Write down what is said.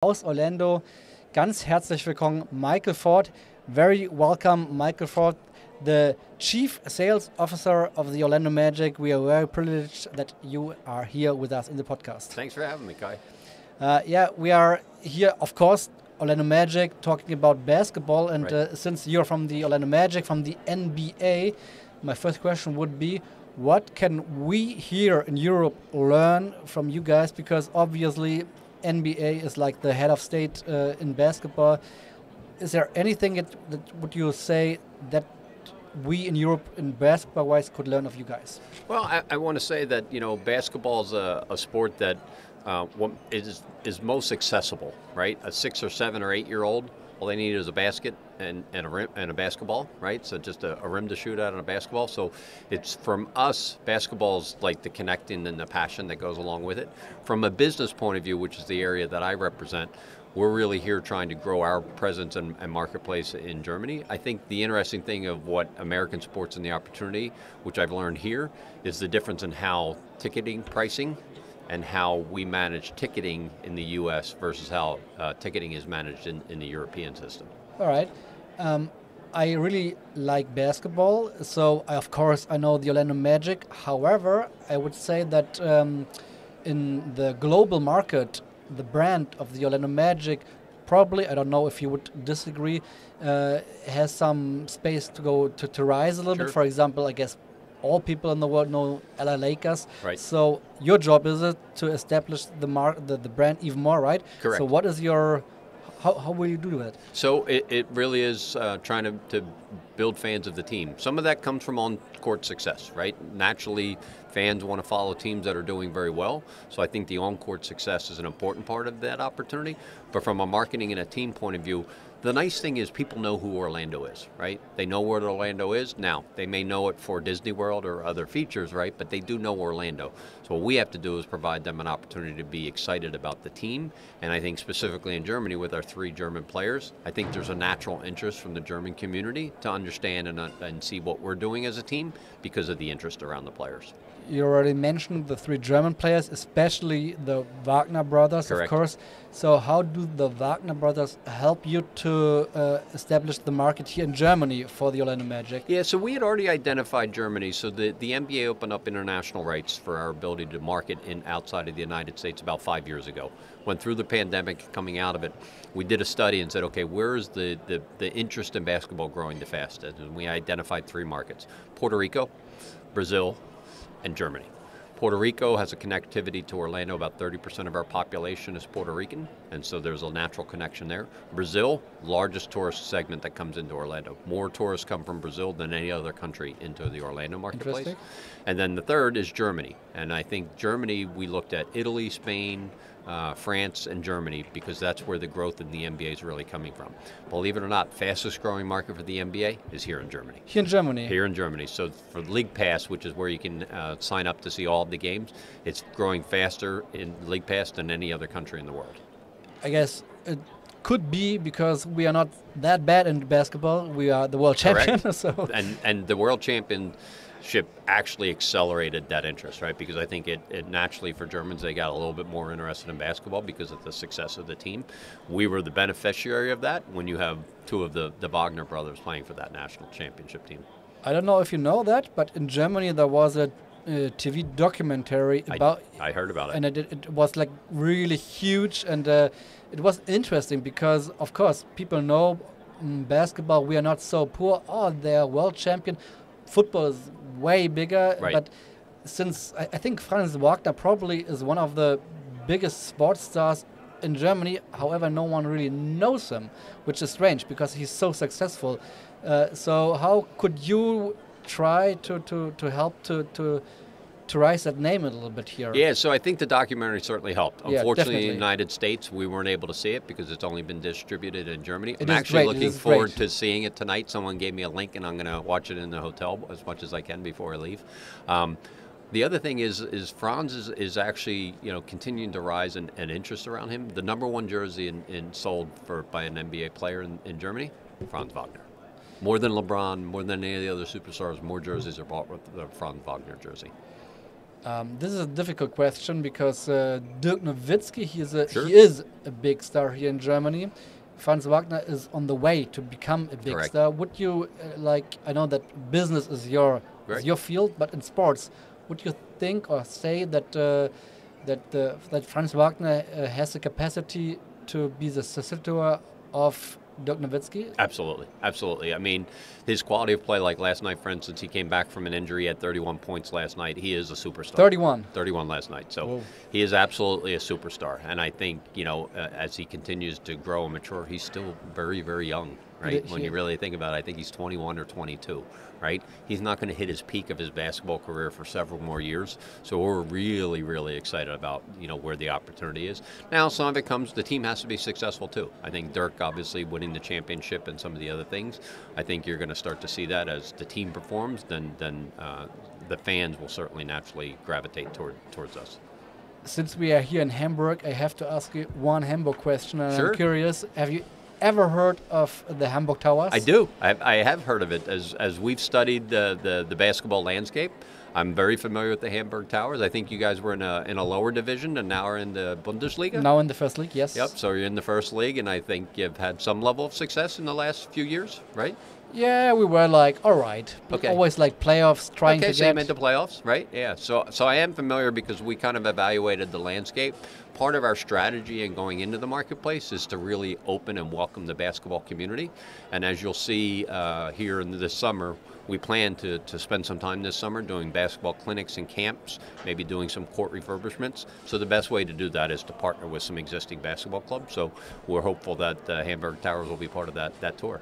aus Orlando. Ganz herzlich willkommen, Michael Forde. Very welcome, Michael Forde, the Chief Sales Officer of the Orlando Magic. We are very privileged that you are here with us in the podcast. Thanks for having me, Kai. We are here, of course, Orlando Magic, talking about basketball. And Right. Since you're from the Orlando Magic, from the NBA, my first question would be, what can we here in Europe learn from you guys? Because obviously NBA is like the head of state in basketball. Is there anything that would you say that we in Europe in basketball-wise could learn of you guys? Well, I want to say that basketball is a sport that is most accessible, right? A 6 or 7 or 8-year-old, all they need is a basket and a rim and a basketball, right? So just a rim to shoot at and a basketball. So it's, from us, basketball is like the connecting and the passion that goes along with it. From a business point of view, which is the area that I represent, we're really here trying to grow our presence and marketplace in Germany. I think the interesting thing of what American sports and the opportunity, which I've learned here, is the difference in how ticketing pricing and how we manage ticketing in the U.S. versus how ticketing is managed in the European system. All right. I really like basketball, so of course I know the Orlando Magic. However, I would say that in the global market, the brand of the Orlando Magic probably, I don't know if you would disagree, has some space to go to rise a little Sure. bit. For example, I guess all people in the world know LA Lakers. Right. So your job is it to establish the brand even more, right? Correct. So what is your, how will you do that? So it really is trying to build fans of the team. Some of that comes from on-court success, right? Naturally, fans want to follow teams that are doing very well. So I think the on-court success is an important part of that opportunity. But from a marketing and a team point of view, the nice thing is people know who Orlando is, right? They know where Orlando is. Now, they may know it for Disney World or other features, right? But they do know Orlando. So what we have to do is provide them an opportunity to be excited about the team. And I think specifically in Germany with our 3 German players, I think there's a natural interest from the German community to understand and see what we're doing as a team because of the interest around the players. You already mentioned the 3 German players, especially the Wagner brothers, Correct. of course. So how do the Wagner brothers help you to establish the market here in Germany for the Orlando Magic? Yeah, so we had already identified Germany. So the NBA opened up international rights for our ability to market outside of the United States about 5 years ago. Went through the pandemic, coming out of it, we did a study and said, okay, where is the interest in basketball growing the fastest? And we identified 3 markets: Puerto Rico, Brazil, and Germany. Puerto Rico has a connectivity to Orlando. About 30% of our population is Puerto Rican, and so there's a natural connection there. Brazil, largest tourist segment that comes into Orlando. More tourists come from Brazil than any other country into the Orlando marketplace. Interesting. And then the third is Germany. And I think Germany, we looked at Italy, Spain, France, and Germany, because that's where the growth in the NBA is really coming from. Believe it or not, fastest growing market for the NBA is here in Germany. Here in Germany? Here in Germany. So for League Pass, which is where you can sign up to see all of the games, it's growing faster in League Pass than any other country in the world. I guess it could be because we are not that bad in basketball. We are the world champion. Correct. So And the world championship actually accelerated that interest, right? Because I think it naturally, for Germans, they got a little bit more interested in basketball because of the success of the team. We were the beneficiary of that when you have 2 of the Wagner brothers playing for that national championship team. I don't know if you know that, but in Germany there was a TV documentary about. I heard about it. And it was like really huge, and it was interesting because, of course, people know basketball. We are not so poor. Oh, they are world champion. Football is way bigger, Right. but since I think Franz Wagner probably is one of the biggest sports stars in Germany. However, no one really knows him, which is strange because he's so successful. So how could you try to help to rise that name a little bit here? Yeah, so I think the documentary certainly helped. Yeah, Unfortunately, in definitely. the United States, we weren't able to see it because it's only been distributed in Germany. It I'm is actually great, it looking is forward great. to seeing it tonight. Someone gave me a link, and I'm going to watch it in the hotel as much as I can before I leave. The other thing is Franz is actually continuing to rise in interest around him. The #1 jersey sold by an NBA player in Germany, Franz Wagner. More than LeBron, more than any of the other superstars, more jerseys are bought with the Franz Wagner jersey. This is a difficult question because Dirk Nowitzki, Sure. he is a big star here in Germany. Franz Wagner is on the way to become a big Correct. star. Would you I know that business is your field, but in sports, would you think or say that that Franz Wagner has the capacity to be the successor of Dirk Nowitzki? Absolutely, absolutely. I mean, his quality of play, like last night, for instance, he came back from an injury, he had 31 points last night. He is a superstar. 31 last night. So Whoa. he is absolutely a superstar. And I think, as he continues to grow and mature, he's still very, very young, right? When you really think about it, I think he's 21 or 22, right? He's not going to hit his peak of his basketball career for several more years. So we're really, really excited about, where the opportunity is. Now, some of it comes, the team has to be successful too. I think Dirk obviously winning the championship and some of the other things, I think you're going to start to see that as the team performs, then the fans will certainly naturally gravitate towards us. Since we are here in Hamburg, I have to ask you one Hamburg question, and Sure. I'm curious, have you ever heard of the Hamburg Towers? I do. I have heard of it. As we've studied the basketball landscape, I'm very familiar with the Hamburg Towers. I think you guys were in a lower division and now are in the Bundesliga. Now in the first league, yes. Yep, so you're in the first league, and I think you've had some level of success in the last few years, right? Yeah, we were all right. Okay. Always playoffs, trying to so you get. made the playoffs, right? Yeah. So I am familiar because we kind of evaluated the landscape. Part of our strategy in going into the marketplace is to really open and welcome the basketball community. And as you'll see here in this summer, we plan to spend some time this summer doing basketball clinics and camps, maybe doing some court refurbishments. So the best way to do that is to partner with some existing basketball clubs. So we're hopeful that Hamburg Towers will be part of that tour.